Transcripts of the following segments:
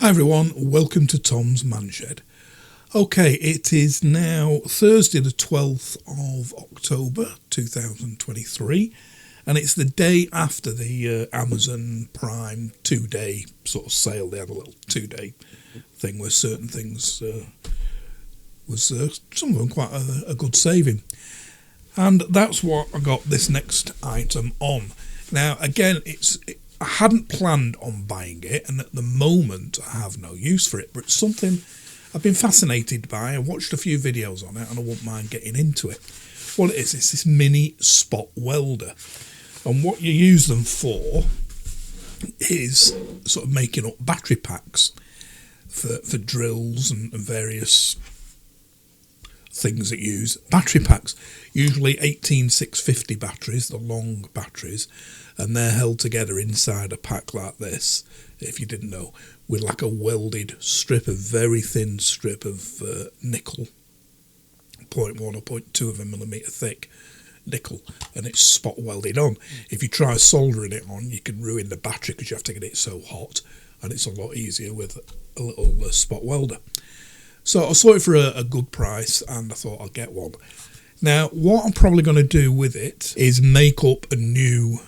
Hi everyone, welcome to Tom's Manshed. Okay, it is now Thursday the 12th of October 2023 and it's the day after the Amazon Prime 2-day sort of sale. They had a little 2-day thing where certain things some of them quite a good saving. And that's what I got this next item on. Now again, I hadn't planned on buying it, and at the moment I have no use for it, but it's something I've been fascinated by. I watched a few videos on it and I wouldn't mind getting into it. What it is, it's this mini spot welder, and what you use them for is sort of making up battery packs for drills and various things that use battery packs, usually 18650 batteries, the long batteries, and they're held together inside a pack like this, if you didn't know, with like a welded strip, a very thin strip of nickel, 0.1 or 0.2 of a millimetre thick nickel, and it's spot welded on. If you try soldering it on, you can ruin the battery because you have to get it so hot, and it's a lot easier with a little spot welder. So I saw it for a good price and I thought I'll get one. Now what I'm probably going to do with it is make up a new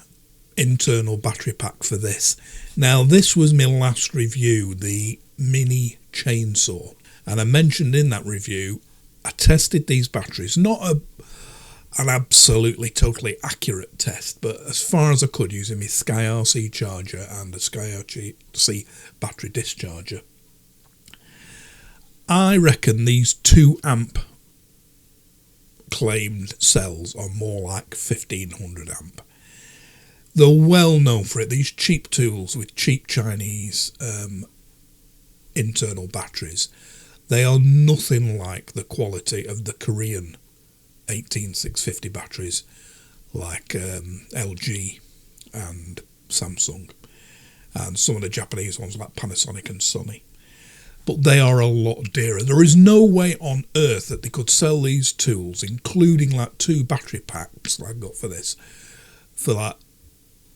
internal battery pack for this. Now this was my last review, the mini chainsaw, and I mentioned in that review I tested these batteries, not an absolutely totally accurate test, but as far as I could using my SkyRC charger and a SkyRC battery discharger. I reckon these 2 amp claimed cells are more like 1500 amp. They're well known for it, these cheap tools with cheap Chinese internal batteries. They are nothing like the quality of the Korean 18650 batteries like LG and Samsung, and some of the Japanese ones like Panasonic and Sony. But they are a lot dearer. There is no way on earth that they could sell these tools, including like 2 battery packs like I got for this, for like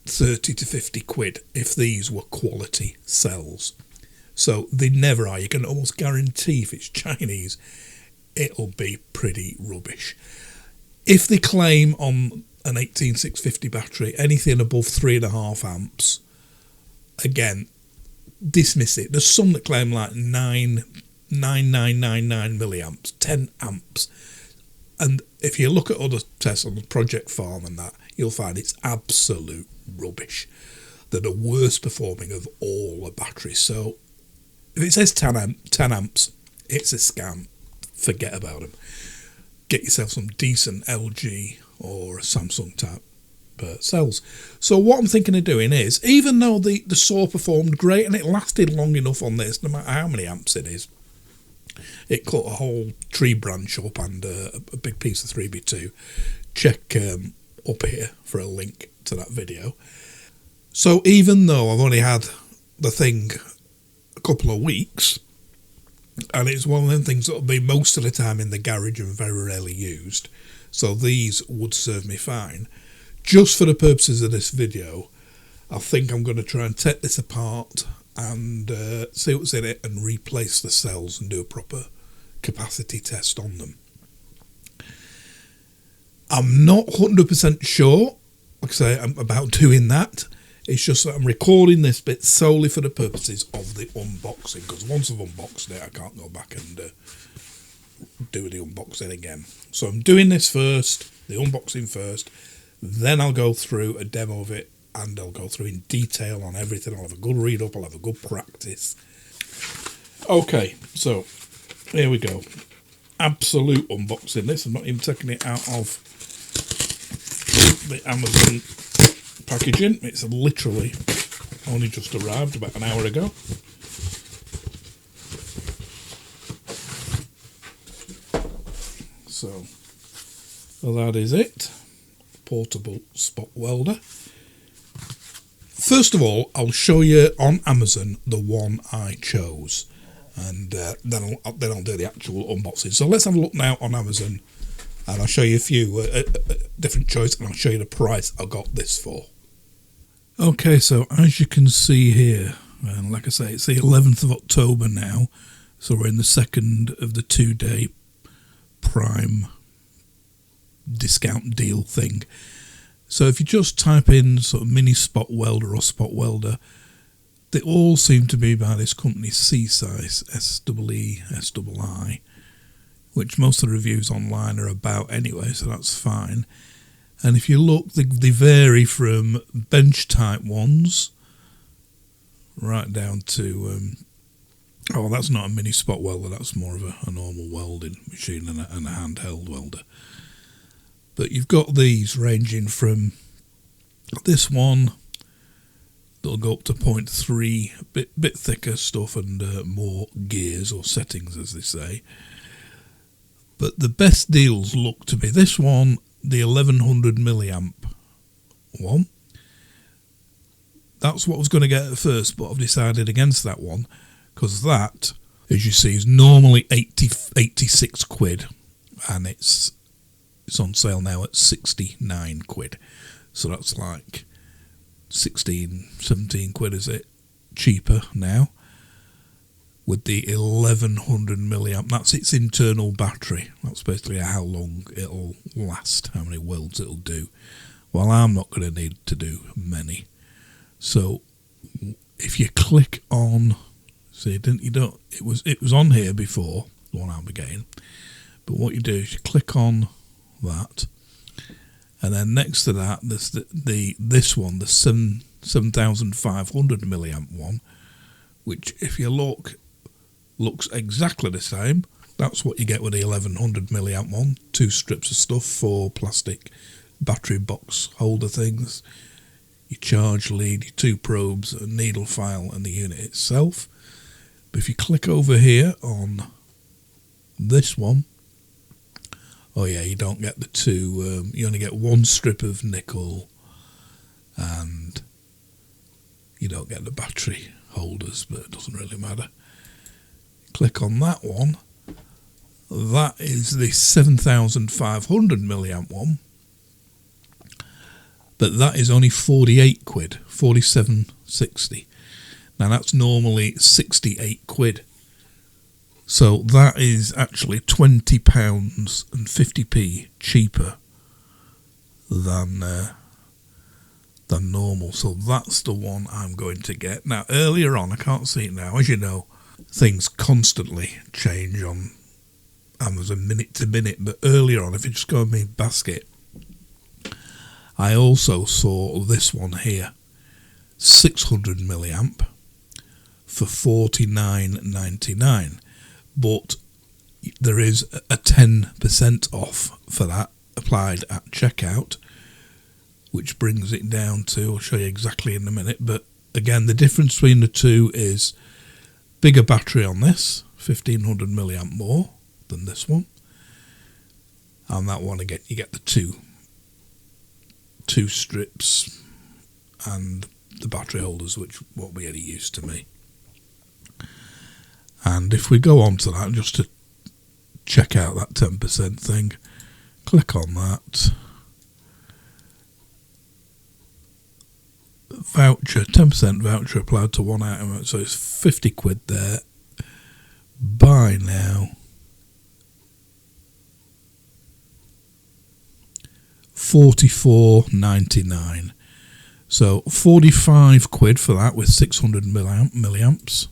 30 to 50 quid if these were quality cells. So they never are. You can almost guarantee if it's Chinese, it'll be pretty rubbish. If they claim on an 18650 battery anything above 3.5 amps, again, dismiss it. There's some that claim like 99999 milliamps, 10 amps, and if you look at other tests on the Project Farm and that, you'll find it's absolute rubbish. They're the worst performing of all the batteries. So if it says 10 amps, it's a scam. Forget about them. Get yourself some decent LG or Samsung type cells. So what I'm thinking of doing is, even though the saw performed great and it lasted long enough on this, no matter how many amps it is, it cut a whole tree branch up and a big piece of 3B2. Check up here for a link to that video. So even though I've only had the thing a couple of weeks, and it's one of them things that'll be most of the time in the garage and very rarely used, so these would serve me fine. Just for the purposes of this video, I think I'm going to try and take this apart and see what's in it and replace the cells and do a proper capacity test on them. I'm not 100% sure, like I say, I'm about doing that. It's just that I'm recording this bit solely for the purposes of the unboxing, because once I've unboxed it, I can't go back and do the unboxing again. So I'm doing this first, the unboxing first, then I'll go through a demo of it and I'll go through in detail on everything. I'll have a good read up, I'll have a good practice. Okay, so here we go. Absolute unboxing this. I'm not even taking it out of the Amazon packaging. It's literally only just arrived about an hour ago. So that is it. Portable spot welder. First of all, I'll show you on Amazon the one I chose, and then I'll do the actual unboxing. So let's have a look now on Amazon, and I'll show you a few different choices, and I'll show you the price I got this for. Okay, so as you can see here, And like I say, it's the 11th of October now, so we're in the second of the 2-day Prime discount deal thing. So if you just type in sort of mini spot welder or spot welder, they all seem to be by this company Seasize, SEESII, which most of the reviews online are about anyway, so that's fine. And if you look, they vary from bench type ones right down to that's not a mini spot welder, that's more of a normal welding machine and a handheld welder. But you've got these ranging from this one that'll go up to 0.3, bit thicker stuff and more gears or settings, as they say. But the best deals look to be this one, the 1100 milliamp one. That's what I was going to get at first, but I've decided against that one, because that, as you see, is normally 86 quid, and it's on sale now at 69 quid. So that's like 16, 17 quid, is it? Cheaper now. With the 1100 milliamp, that's its internal battery. That's basically how long it'll last, how many welds it'll do. Well, I'm not going to need to do many. So if you click on, see, it was on here before, the one I'm getting. But what you do is you click on that, and then next to that there's this one, the 7500 milliamp one, which if you look, looks exactly the same. That's what you get with the 1100 milliamp one. 2 strips of stuff, 4 plastic battery box holder things, your charge lead, your 2 probes, a needle file and the unit itself. But if you click over here on this one, oh yeah, you don't get the 2, you only get 1 strip of nickel, and you don't get the battery holders, but it doesn't really matter. Click on that one. That is the 7500 milliamp one, but that is only 48 quid, 47.60. Now that's normally 68 quid. So that is actually £20 and 50p cheaper than normal. So that's the one I'm going to get. Now earlier on, I can't see it now, as you know, things constantly change on Amazon minute to minute, but earlier on, if you just go in my basket, I also saw this one here, 600 milliamp for $49.99, but there is a 10% off for that applied at checkout, which brings it down to, I'll show you exactly in a minute, but again, the difference between the two is bigger battery on this, 1500 milliamp more than this one, and that one again you get the two strips and the battery holders, which won't be any use to me. And if we go on to that, just to check out that 10% thing, click on that. Voucher, 10% voucher applied to one item, so it's 50 quid there. Buy now. $44.99. So 45 quid for that with 600 milliamps.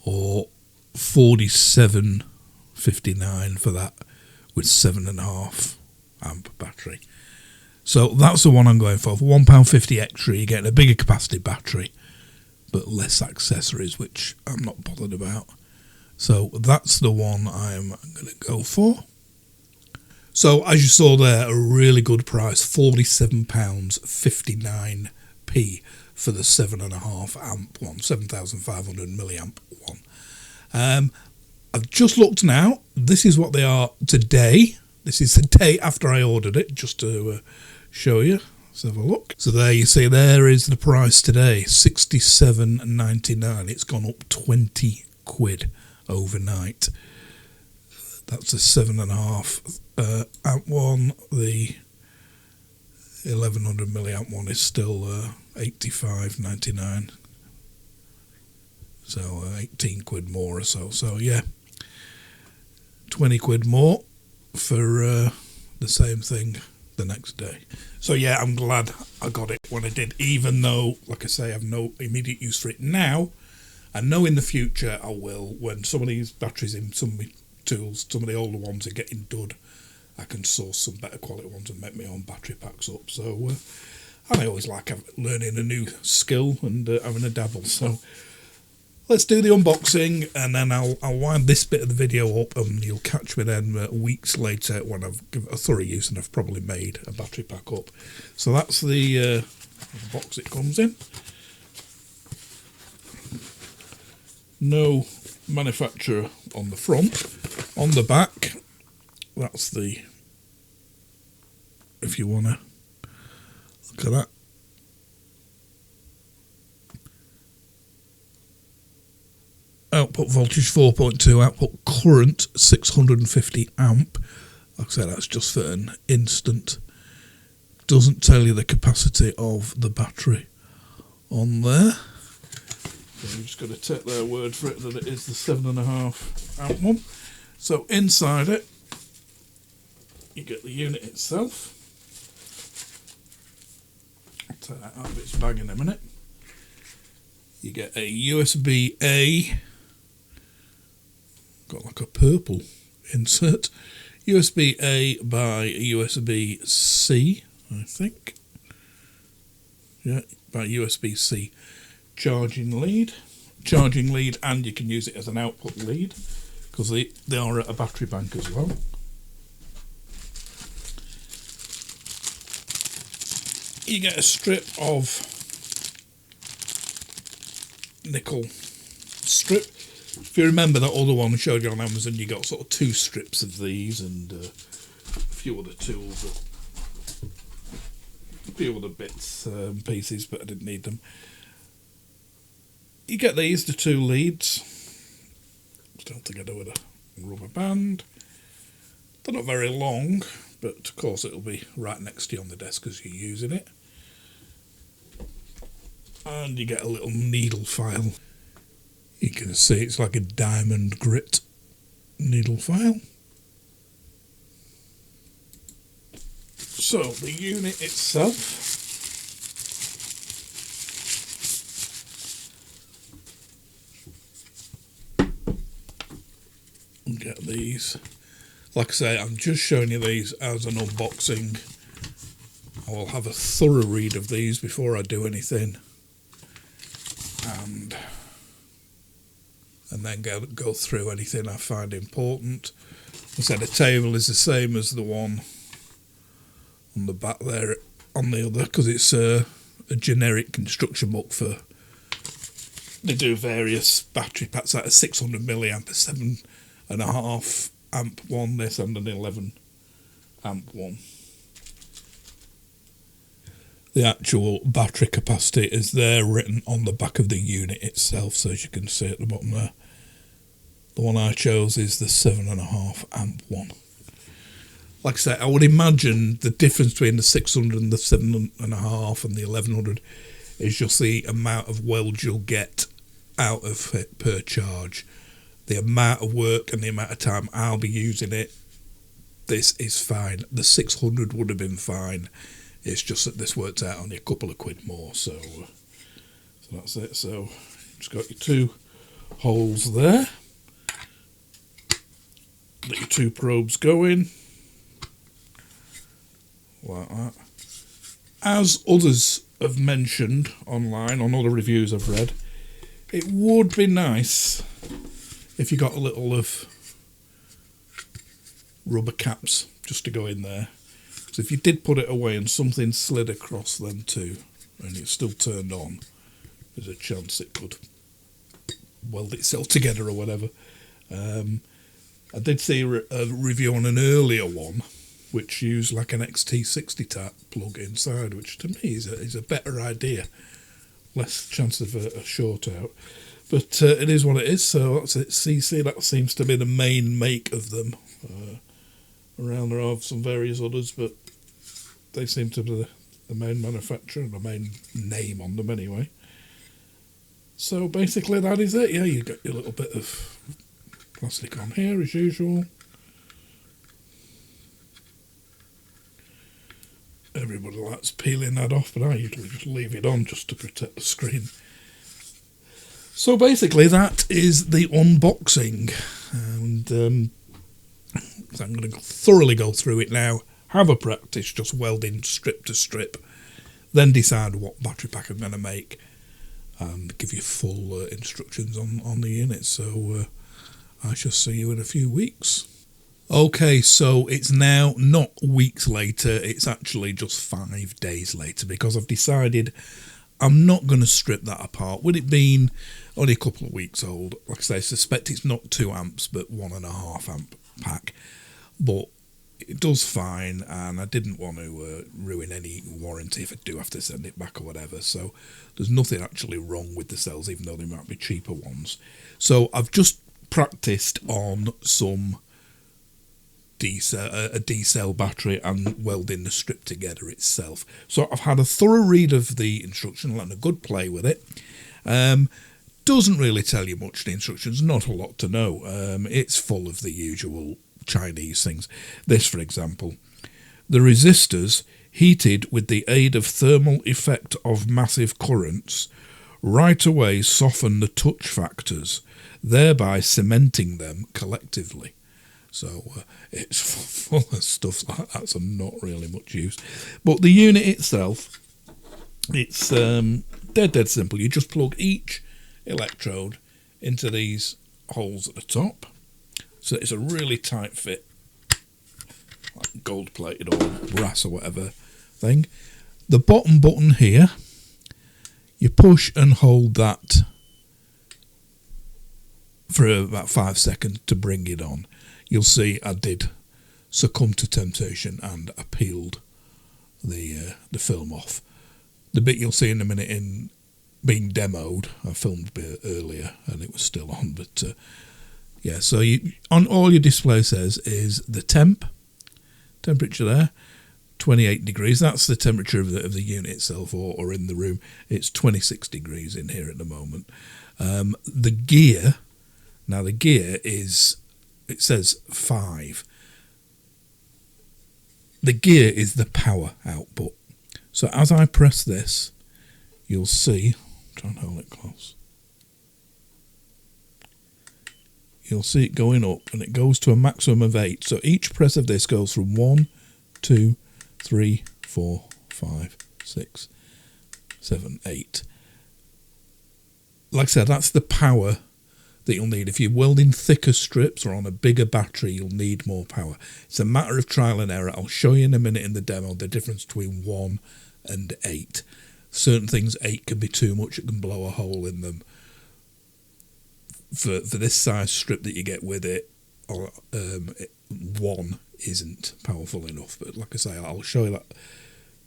Or 47.59 for that with 7.5 amp battery. So that's the one I'm going for. For £1.50 extra, you're getting a bigger capacity battery, but less accessories, which I'm not bothered about. So that's the one I'm going to go for. So as you saw there, a really good price, £47.59p for the 7.5 amp one, 7,500 milliamp one. I've just looked now. This is what they are today. This is the day after I ordered it, just to show you. Let's have a look. So there you see, there is the price today, £67.99. It's gone up 20 quid overnight. That's a 7.5 amp one. The 1100 milliamp one is still 85.99. So 18 quid more or so. So yeah, 20 quid more for the same thing the next day. So yeah, I'm glad I got it when I did, even though, like I say, I have no immediate use for it now. I know in the future I will, when some of these batteries in some of my tools, some of the older ones are getting dud, I can source some better quality ones and make my own battery packs up. So I always like learning a new skill and having a dabble. So let's do the unboxing, and then I'll wind this bit of the video up, and you'll catch me then weeks later when I've given it a thorough use and I've probably made a battery pack up. So that's the box it comes in. No manufacturer on the front. On the back, that's the, if you want to look at that, output voltage 4.2, output current 650 amp. Like I said, that's just for an instant. Doesn't tell you the capacity of the battery on there. So I'm just going to take their word for it that it is the 7.5 amp one. So inside it, you get the unit itself. I'll take that out of its bag in a minute. You get a USB-A, got like a purple insert, USB-A by USB-C, I think. Yeah, by USB-C. Charging lead, and you can use it as an output lead because they are at a battery bank as well. You get a strip of nickel strip. If you remember that other one I showed you on Amazon, you got sort of 2 strips of these and a few other tools, a few other bits and pieces, but I didn't need them. You get these, the 2 leads, still together with a rubber band. They're not very long, but of course it'll be right next to you on the desk as you're using it. And you get a little needle file. You can see it's like a diamond grit needle file. So the unit itself, get these. Like I say, I'm just showing you these as an unboxing. I will have a thorough read of these before I do anything, and then go through anything I find important. I said the table is the same as the one on the back there on the other, because it's a generic construction book for, they do various battery packs, like a 600 milliamp, a 7.5 amp one, this, and an 11 amp one. The actual battery capacity is there written on the back of the unit itself, so as you can see at the bottom there. The one I chose is the 7.5 amp one. Like I said, I would imagine the difference between the 600 and the 7.5 and the 1100 is just the amount of weld you'll get out of it per charge. The amount of work and the amount of time I'll be using it, this is fine. The 600 would have been fine. It's just that this works out only a couple of quid more, so that's it. So just got your 2 holes there. Let your 2 probes go in, like that. As others have mentioned online, on other reviews I've read, it would be nice if you got a little of rubber caps just to go in there. So if you did put it away and something slid across them too, and it's still turned on, there's a chance it could weld itself together or whatever. I did see a review on an earlier one which used like an XT60 type plug inside, which to me is a better idea. Less chance of a short out. But it is what it is, so that's it. CC, that seems to be the main make of them. Around there are some various others, but they seem to be the main manufacturer, the main name on them anyway. So basically that is it. Yeah, you get your little bit of plastic on here as usual. Everybody likes peeling that off, but I usually just leave it on just to protect the screen. So basically that is the unboxing, and I'm going to thoroughly go through it now, have a practice just welding strip to strip, then decide what battery pack I'm going to make and give you full instructions on the unit. So I shall see you in a few weeks. Okay, so it's now not weeks later, it's actually just 5 days later, because I've decided I'm not going to strip that apart. With it being only a couple of weeks old, like I say, I suspect it's not 2 amps but 1.5 amp pack, but it does fine, and I didn't want to ruin any warranty if I do have to send it back or whatever, so there's nothing actually wrong with the cells, even though they might be cheaper ones. So I've just practiced on some a D-cell battery and welding the strip together itself. So I've had a thorough read of the instruction and a good play with it. Doesn't really tell you much, the instructions, not a lot to know. It's full of the usual Chinese things. This, for example: the resistors, heated with the aid of thermal effect of massive currents, right away soften the touch factors, thereby cementing them collectively. So it's full of stuff like that, so not really much use. But the unit itself, it's dead simple. You just plug each electrode into these holes at the top. So it's a really tight fit, like gold plated or brass or whatever thing. The bottom button here, you push and hold that for about 5 seconds to bring it on. You'll see I did succumb to temptation and I peeled the film off. The bit you'll see in a minute in being demoed, I filmed a bit earlier and it was still on, but yeah, so on all your display says is the temperature there, 28 degrees. That's the temperature of the unit itself, or in the room. It's 26 degrees in here at the moment. The gear, now the gear is, it says 5. The gear is the power output. So as I press this, you'll see, try and hold it close. You'll see it going up, and it goes to a maximum of 8. So each press of this goes from 1, 2, 3, 4, 5, 6, 7, 8. Like I said, that's the power that you'll need. If you're welding thicker strips or on a bigger battery, you'll need more power. It's a matter of trial and error. I'll show you in a minute in the demo the difference between 1 and 8. Certain things, 8 can be too much. It can blow a hole in them. For this size strip that you get with it, 1 isn't powerful enough. But like I say, I'll show you that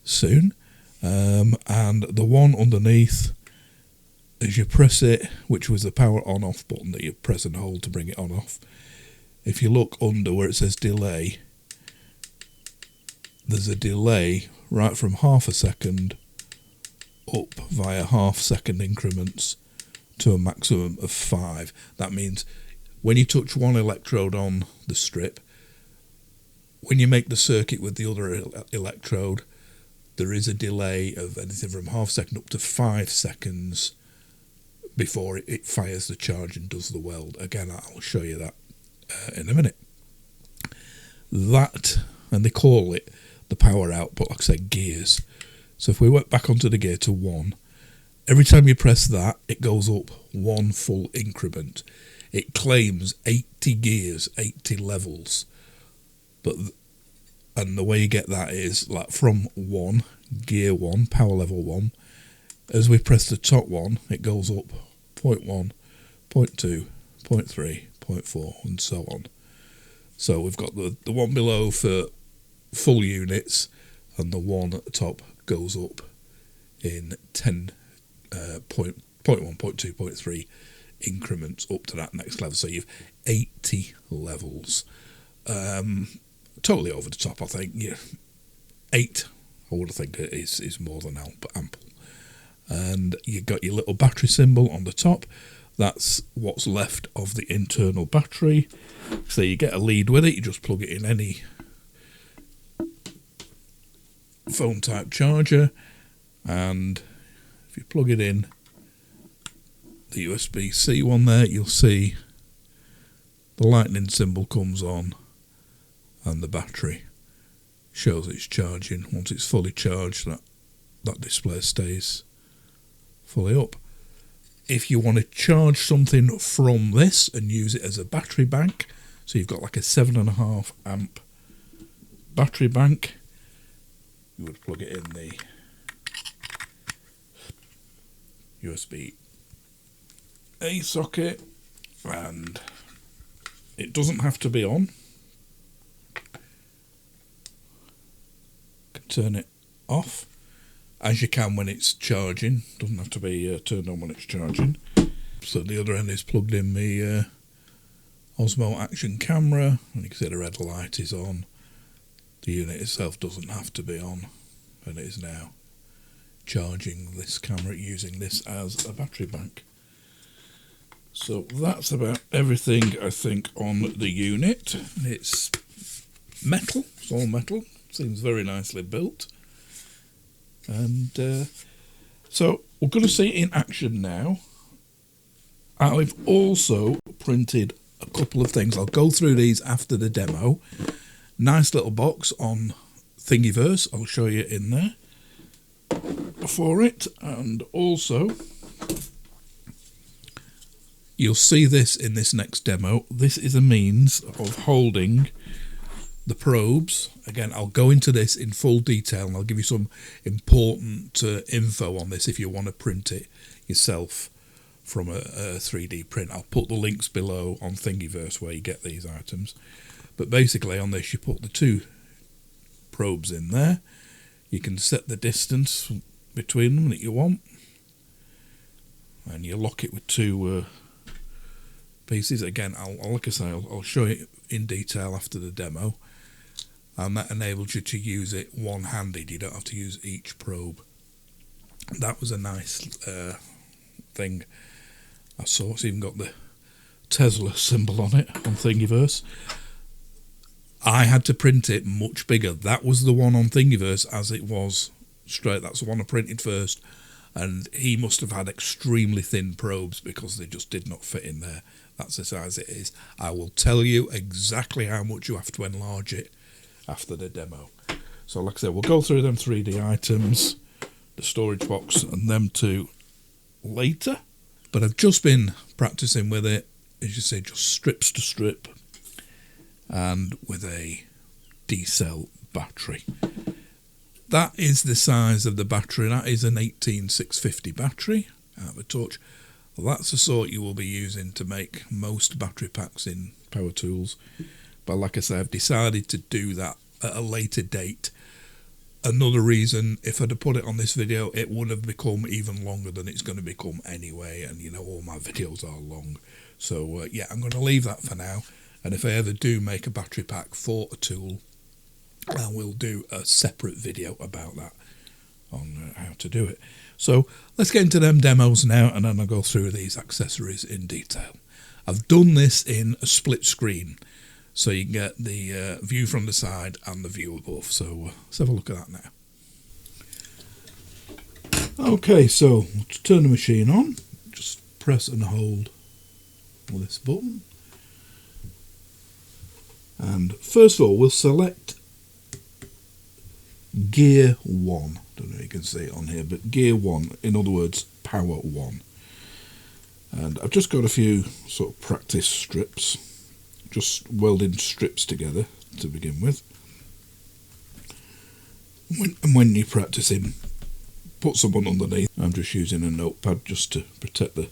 soon. And the one underneath, as you press it, which was the power on off button that you press and hold to bring it on off, if you look under where it says delay, there's a delay right from half a second up via half-second increments to a maximum of 5. That means when you touch one electrode on the strip, when you make the circuit with the other electrode, there is a delay of anything from half second up to 5 seconds before it fires the charge and does the weld. Again, I'll show you that in a minute. That, and they call it the power output, like I said, gears. So if we went back onto the gear to 1, every time you press that, it goes up 1 full increment. It claims 80 gears, 80 levels. And the way you get that is like from 1, gear 1, power level 1. As we press the top one, it goes up 0.1, 0.2, 0.3, 0.4, and so on. So we've got the one below for full units, and the one at the top goes up in 10 0.1, 0.2, 0.3 increments up to that next level. So you've 80 levels. Totally over the top, I think. Yeah, 8 I would think it is more than ample. And you've got your little battery symbol on the top. That's what's left of the internal battery. So you get a lead with it. You just plug it in any phone type charger, and if you plug it in the USB-C one there, you'll see the lightning symbol comes on and the battery shows it's charging. Once it's fully charged, that display stays fully up. If you want to charge something from this and use it as a battery bank, so you've got like a 7.5 amp battery bank, you would plug it in the USB-A socket, and it doesn't have to be on. You can turn it off as you can when it's charging. Doesn't have to be turned on when it's charging. So the other end is plugged in the Osmo Action camera, and you can see the red light is on. The unit itself doesn't have to be on, and it is now charging this camera using this as a battery bank. So that's about everything I think on the unit. It's metal, it's all metal, seems very nicely built. And so we're going to see it in action now. I've also printed a couple of things. I'll go through these after the demo. Nice little box on Thingiverse, I'll show you in there for it, and also you'll see this in this next demo. This is a means of holding the probes. Again, I'll go into this in full detail and I'll give you some important info on this if you want to print it yourself from a 3D print. I'll put the links below on Thingiverse where you get these items. But basically on this you put the two probes in there. You can set the distance between them that you want, and you lock it with two pieces. Again, like I say, I'll show you in detail after the demo, and that enables you to use it one-handed. You don't have to use each probe. That was a nice thing I saw. It's even got the Tesla symbol on it on Thingiverse. I had to print it much bigger. That was the one on Thingiverse as it was straight. That's the one I printed first, and he must have had extremely thin probes because they just did not fit in there. That's the size it is. I will tell you exactly how much you have to enlarge it after the demo. So like I said, we'll go through them 3D items, the storage box and them two later. But I've just been practicing with it, as you say, just strips to strip, and with a D-cell battery. That is the size of the battery. That is an 18650 battery out of a Torch. Well, that's the sort you will be using to make most battery packs in power tools. But like I say, I've decided to do that at a later date. Another reason, if I'd have put it on this video, it would have become even longer than it's going to become anyway. And you know, all my videos are long. So yeah, I'm going to leave that for now. And if I ever do make a battery pack for a tool, I will do a separate video about that on how to do it. So let's get into them demos now, and then I'll go through these accessories in detail. I've done this in a split screen, so you can get the view from the side and the view above. So let's have a look at that now. Okay, so to turn the machine on, just press and hold this button. And first of all, we'll select gear 1. Don't know if you can see it on here, but gear 1, in other words, power 1. And I've just got a few sort of practice strips, just welding strips together to begin with. When you're practicing, put someone underneath. I'm just using a notepad just to protect the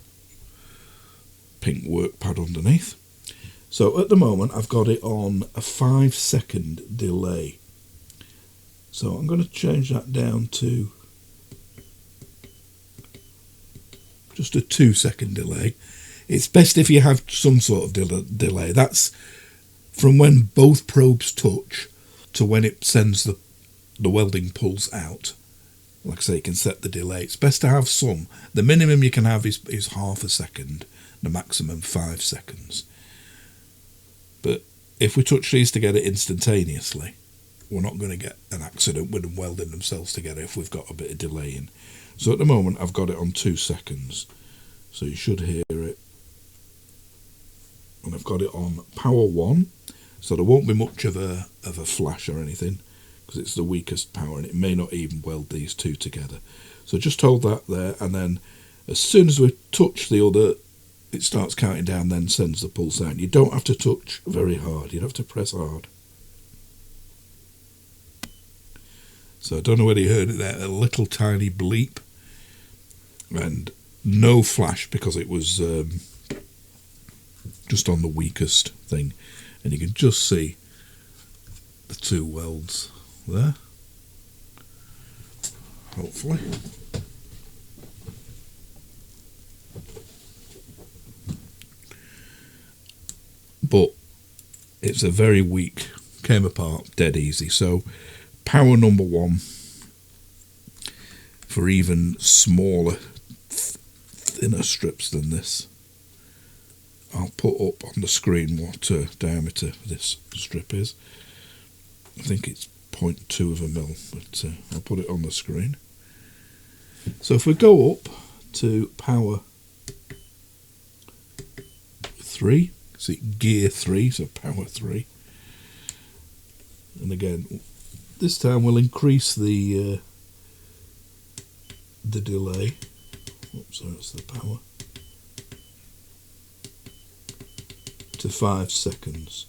pink work pad underneath. So at the moment I've got it on a 5-second delay. So I'm going to change that down to just a 2-second delay. It's best if you have some sort of delay. That's from when both probes touch to when it sends the the welding pulls out. Like I say, you can set the delay. It's best to have some. The minimum you can have is half a second, the maximum 5 seconds. But if we touch these together instantaneously, we're not going to get an accident with them welding themselves together if we've got a bit of delay in. So at the moment I've got it on 2 seconds. So you should hear it. And I've got it on power 1. So there won't be much of a flash or anything, because it's the weakest power and it may not even weld these two together. So just hold that there, and then as soon as we touch the other, it starts counting down, then sends the pulse out. You don't have to touch very hard, you don't have to press hard. So I don't know whether you heard it there, a little tiny bleep, and no flash because it was just on the weakest thing. And you can just see the 2 welds there, hopefully. But it's a very weak, came apart dead easy. So power number 1 for even smaller, thinner strips than this. I'll put up on the screen what diameter this strip is. I think it's 0.2 of a mil, but I'll put it on the screen. So if we go up to power 3, see gear 3, so power 3, and again this time we'll increase the delay. Oops, sorry, that's the power. To 5 seconds.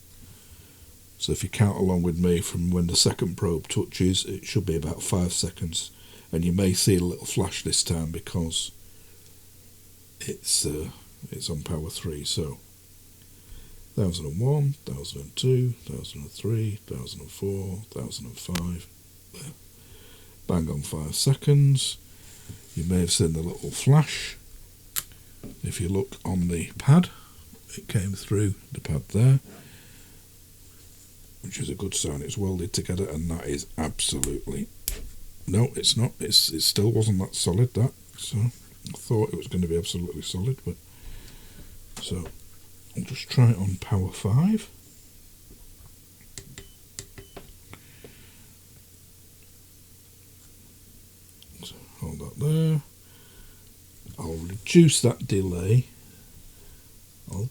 So if you count along with me from when the second probe touches, it should be about 5 seconds, and you may see a little flash this time because it's on power 3. So 1001, 1002, 1003, 1004, 1005, there. Bang on 5 seconds. You may have seen the little flash. If you look on the pad, it came through the pad there, which is a good sign. It's welded together, and that is absolutely, no, it's not. It still wasn't that solid, that. So I thought it was going to be absolutely solid, but so I'll just try it on power 5. So hold that there. I'll reduce that delay.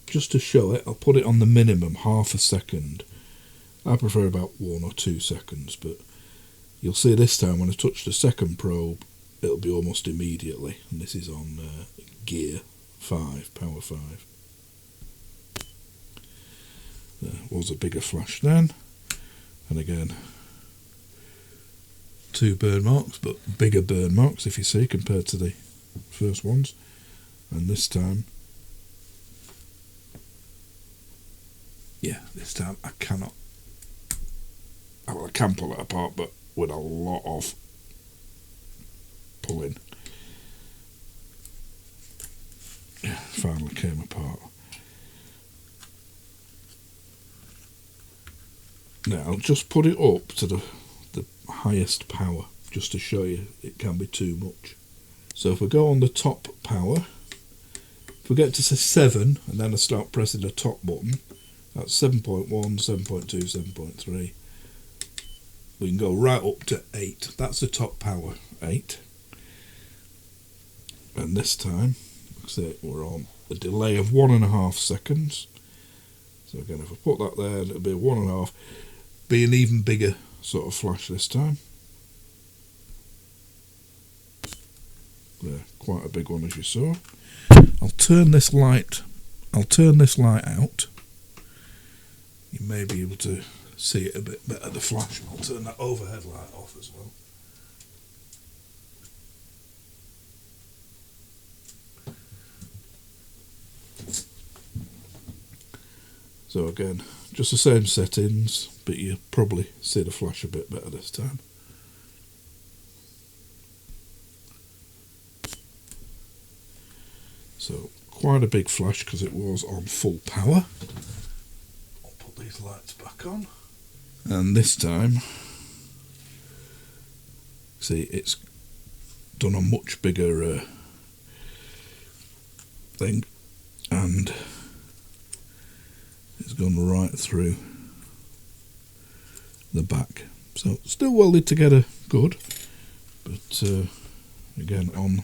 Just to show it, I'll put it on the minimum, half a second. I prefer about 1 or 2 seconds, but you'll see this time when I touch the second probe, it'll be almost immediately. And this is on gear 5, power 5. There was a bigger flash then. And again, 2 burn marks, but bigger burn marks, if you see, compared to the first ones. And this time, yeah, this time I cannot. Well, I can pull it apart, but with a lot of pulling. Yeah, finally came apart. Now I'll just put it up to the highest power, just to show you it can be too much. So if we go on the top power, if we get to say 7, and then I start pressing the top button, that's 7.1, 7.2, 7.3. We can go right up to 8. That's the top power, 8. And this time, say we're on a delay of 1.5 seconds. So again, if I put that there, it'll be 1.5. Be an even bigger sort of flash this time. There, quite a big one as you saw. I'll turn this light out. You may be able to see it a bit better, the flash. I'll turn that overhead light off as well. So again, just the same settings, but you probably see the flash a bit better this time. So quite a big flash because it was on full power. I'll put these lights back on. And this time See, it's done a much bigger thing, and it's gone right through the back. So still welded together good, but again on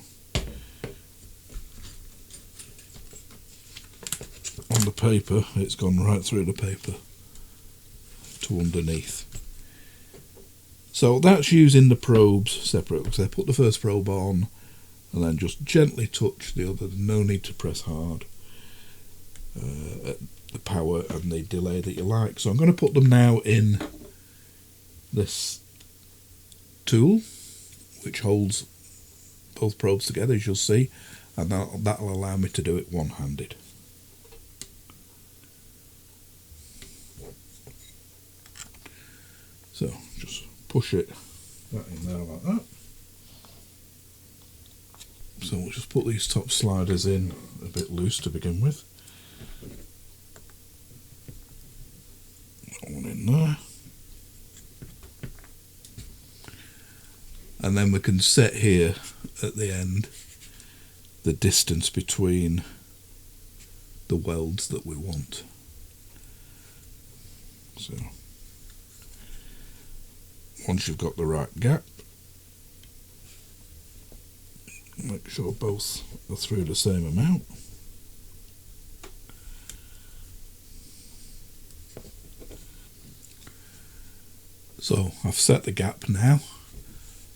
the paper it's gone right through the paper to underneath. So that's using the probes separately. So I put the first probe on and then just gently touch the other. No need to press hard at the power and the delay that you like. So I'm going to put them now in this tool which holds both probes together, as you'll see, and that'll allow me to do it one-handed. So just push it that in there like that. So we'll just put these top sliders in a bit loose to begin with. That one in there. And then we can set here at the end the distance between the welds that we want. So once you've got the right gap, make sure both are through the same amount. So I've set the gap now.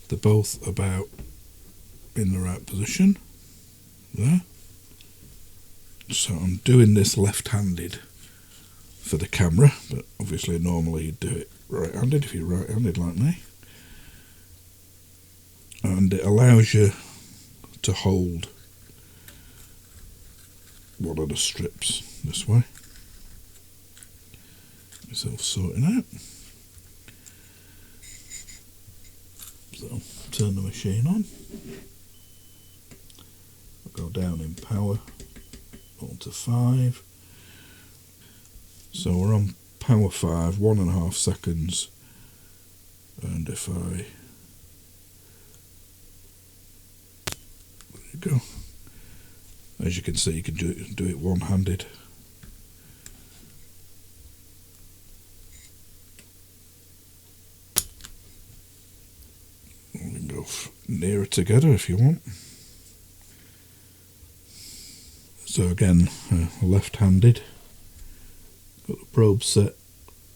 They're both about in the right position there. So I'm doing this left-handed for the camera, but obviously normally you do it right-handed if you're right-handed like me. And it allows you to hold one of the strips this way. Myself sorting out. So turn the machine on. I'll go down in power, on to 5. So we're on power 5, 1.5 seconds. And if I, there you go. As you can see, you can do it one-handed. We can go nearer together if you want. So again, left-handed. Got the probe set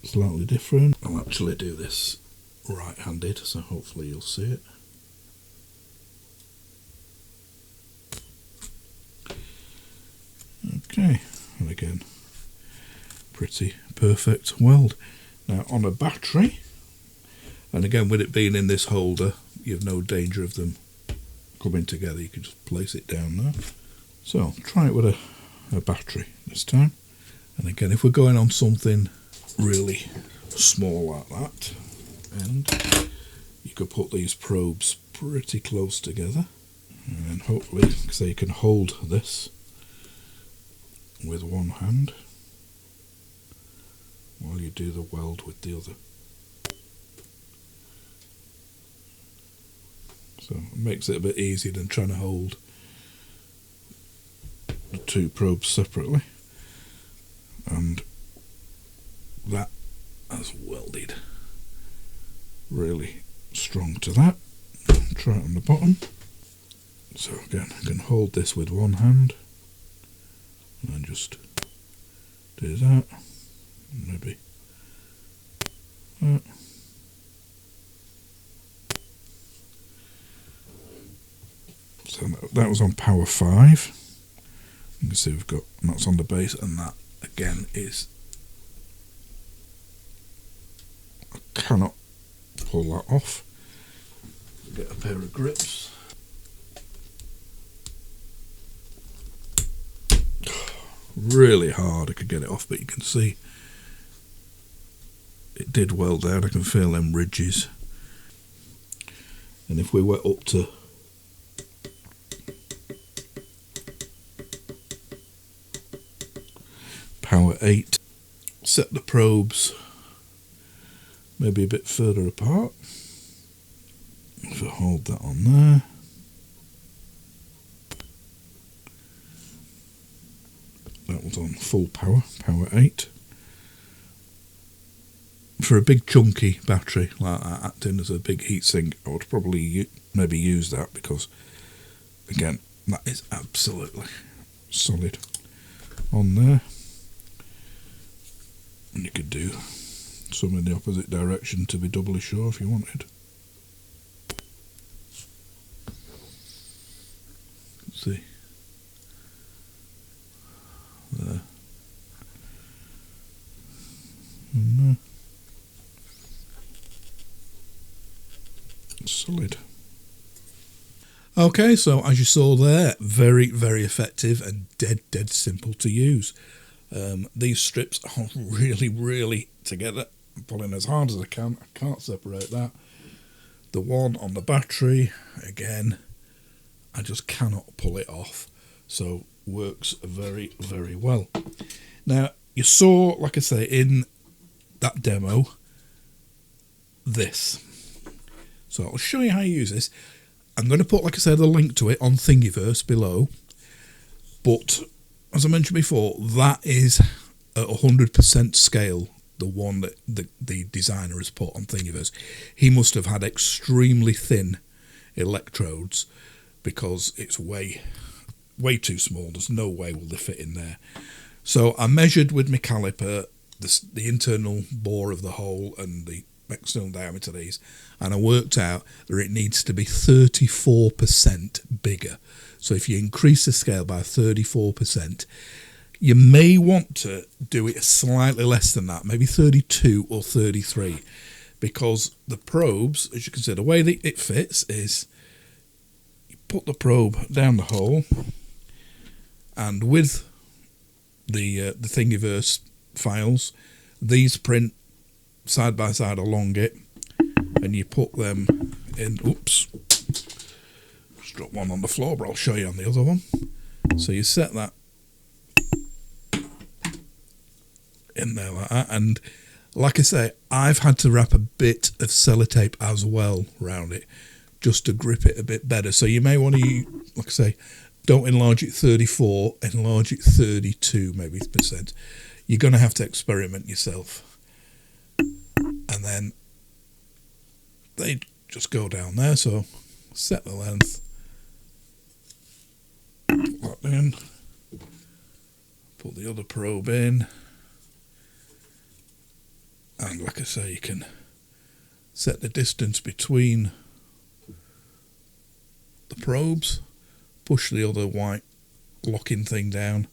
slightly different. I'll actually do this right-handed, so hopefully you'll see it. Okay, and again, pretty perfect weld. Now on a battery, and again with it being in this holder, you have no danger of them coming together. You can just place it down there. So try it with a battery this time. And again, if we're going on something really small like that, and you could put these probes pretty close together, and hopefully, so you can hold this with one hand while you do the weld with the other. So it makes it a bit easier than trying to hold the two probes separately. And that has welded really strong to that. Try it on the bottom. So again, I can hold this with one hand and then just do that, maybe that. So that was on power 5. You can see we've got, and that's on the base, and that again is, I cannot pull that off. Get a pair of grips. Really hard, I could get it off, but you can see it did weld down. I can feel them ridges. And if we went up to power 8, set the probes maybe a bit further apart. If So hold that on there. That was on full power, power 8. For a big chunky battery like that, acting as a big heatsink, I would probably maybe use that, because again, that is absolutely solid on there. And you could do some in the opposite direction to be doubly sure if you wanted. Let's see. There. And there. Solid. Okay, so as you saw there, very, very effective and dead simple to use. These strips are really together. I'm pulling as hard as I can. I can't separate that. The one on the battery, again, I just cannot pull it off. So works very, very well. Now, you saw, like I say, in that demo, this. So I'll show you how you use this. I'm going to put, like I said, a link to it on Thingiverse below. But as I mentioned before, that is at 100% scale, the one that the designer has put on Thingiverse. He must have had extremely thin electrodes, because it's way too small. There's no way will they fit in there. So I measured with my caliper the internal bore of the hole and the external diameter of these, and I worked out that it needs to be 34% bigger. So if you increase the scale by 34%, you may want to do it slightly less than that, maybe 32 or 33, because the probes, as you can see, the way that it fits is you put the probe down the hole, and with the Thingiverse files, these print side by side along it, and you put them in. Oops, just dropped one on the floor, but I'll show you on the other one. So you set that in there like that, and like I say, I've had to wrap a bit of sellotape as well around it just to grip it a bit better. So you may want to, like I say, don't enlarge it 34, enlarge it 32 maybe %. You're going to have to experiment yourself. And then they just go down there. So set the length, put that in, put the other probe in, and like I say, you can set the distance between the probes, push the other white locking thing down,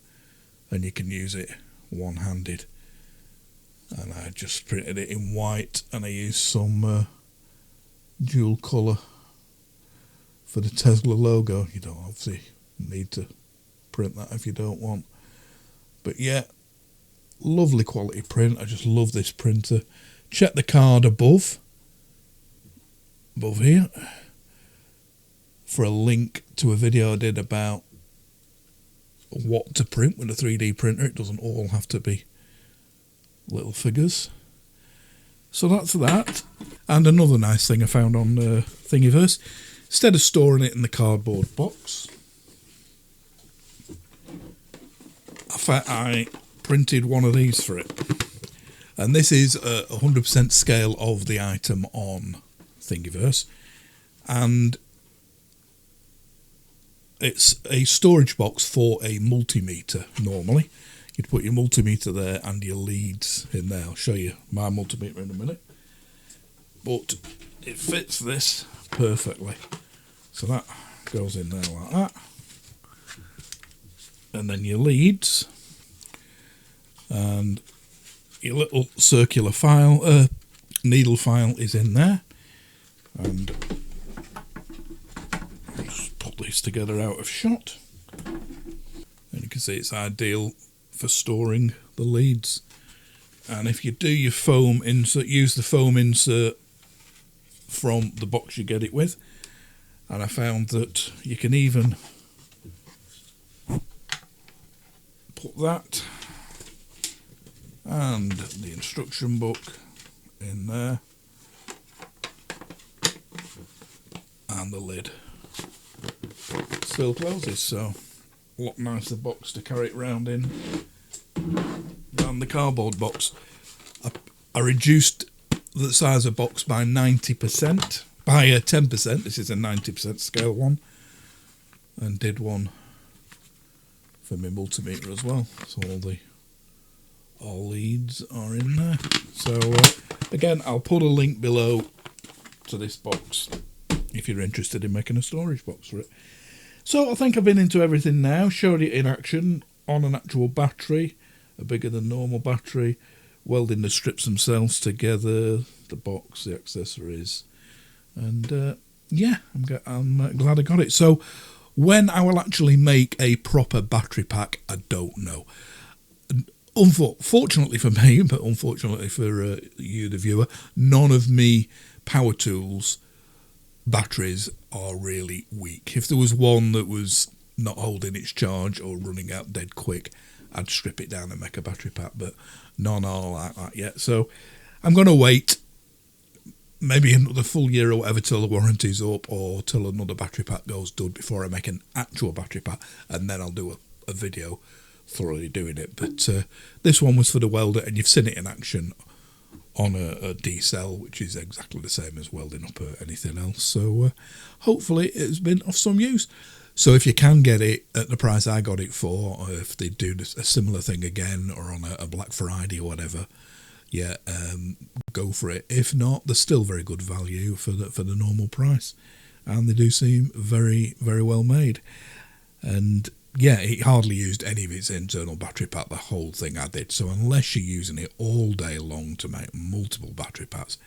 and you can use it one-handed. And I just printed it in white, and I used some dual colour for the Tesla logo. You don't obviously need to print that if you don't want. But yeah, lovely quality print. I just love this printer. Check the card above here, for a link to a video I did about what to print with a 3D printer. It doesn't all have to be little figures. So that's that. And another nice thing I found on Thingiverse, instead of storing it in the cardboard box, I printed one of these for it. And this is a 100% scale of the item on Thingiverse, and it's a storage box for a multimeter. Normally you'd put your multimeter there and your leads in there. I'll show you my multimeter in a minute, but it fits this perfectly. So that goes in there like that, and then your leads and your little circular file, needle file is in there. And I'll just put these together out of shot, and you can see it's ideal for storing the leads. And if you do your foam insert, use the foam insert from the box you get it with. And I found that you can even put that and the instruction book in there, the lid still closes, so a lot nicer box to carry it round in than the cardboard box. I reduced the size of box by 90%, by 10%. This is a 90% scale one, and did one for my multimeter as well. So all leads are in there. So again, I'll put a link below to this box if you're interested in making a storage box for it. So I think I've been into everything now, showed it in action on an actual battery, a bigger than normal battery, welding the strips themselves together, the box, the accessories, and yeah, I'm glad I got it. So when I will actually make a proper battery pack, I don't know. Fortunately for me, but unfortunately for you, the viewer, none of me power tools batteries are really weak. If there was one that was not holding its charge or running out dead quick, I'd strip it down and make a battery pack, but none are like that yet. So I'm going to wait maybe another full year or whatever till the warranty's up, or till another battery pack goes done before I make an actual battery pack, and then I'll do a video thoroughly doing it. But this one was for the welder, and you've seen it in action on a D-cell, which is exactly the same as welding up anything else. So hopefully it's been of some use. So if you can get it at the price I got it for, or if they do a similar thing again, or on a Black Friday or whatever, yeah, go for it. If not, they're still very good value for the normal price, and they do seem very, very well made. And yeah, it hardly used any of its internal battery pack, the whole thing I did. So unless you're using it all day long to make multiple battery packs,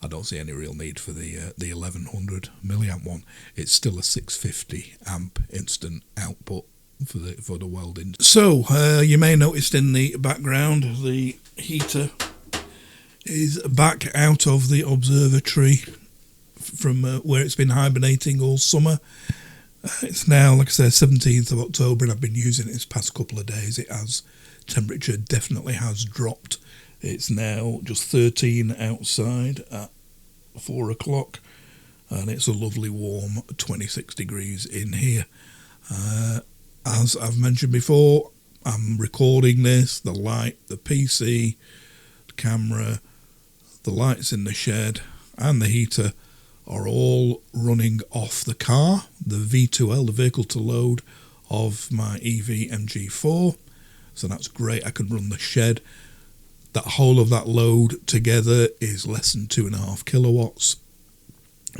I don't see any real need for the 1100 milliamp one. It's still a 650 amp instant output for the welding. So you may noticed in the background the heater is back out of the observatory from where it's been hibernating all summer. It's now, like I said, 17th of October, and I've been using it this past couple of days. It has, temperature definitely has dropped. It's now just 13 outside at 4 o'clock, and it's a lovely warm 26 degrees in here. As I've mentioned before, I'm recording this, the light, the PC, the camera, the lights in the shed, and the heater are all running off the car, the V2L, the vehicle to load of my EV MG4. So that's great. I can run the shed. That whole of that load together is less than 2.5 kilowatts,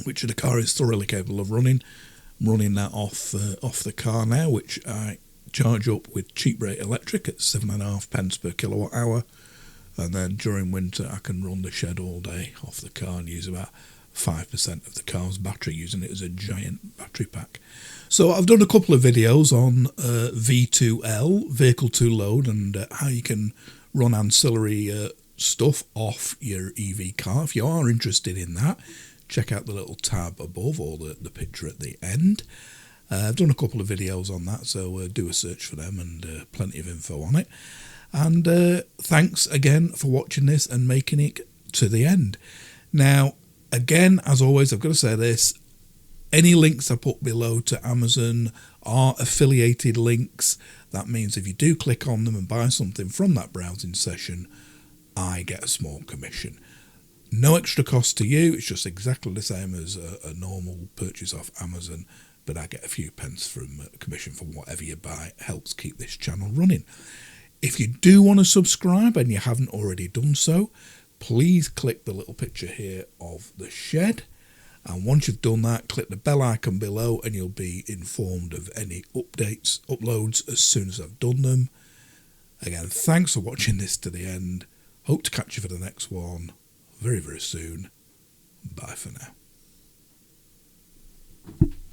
which the car is thoroughly capable of running. I'm running that off the car now, which I charge up with cheap rate electric at 7.5 pence per kilowatt hour. And then during winter, I can run the shed all day off the car and use about 5% of the car's battery, using it as a giant battery pack. So I've done a couple of videos on V2L, vehicle to load, and how you can run ancillary stuff off your EV car. If you are interested in that, check out the little tab above, or the picture at the end. I've done a couple of videos on that, so do a search for them, and plenty of info on it. And thanks again for watching this and making it to the end. Now, again, as always, I've got to say this, any links I put below to Amazon are affiliated links. That means if you do click on them and buy something from that browsing session, I get a small commission. No extra cost to you, it's just exactly the same as a normal purchase off Amazon, but I get a few pence from commission for whatever you buy. It helps keep this channel running. If you do want to subscribe and you haven't already done so, please click the little picture here of the shed, and once you've done that, click the bell icon below and you'll be informed of any uploads as soon as I've done them. Again, thanks for watching this to the end. Hope to catch you for the next one very, very soon. Bye for now.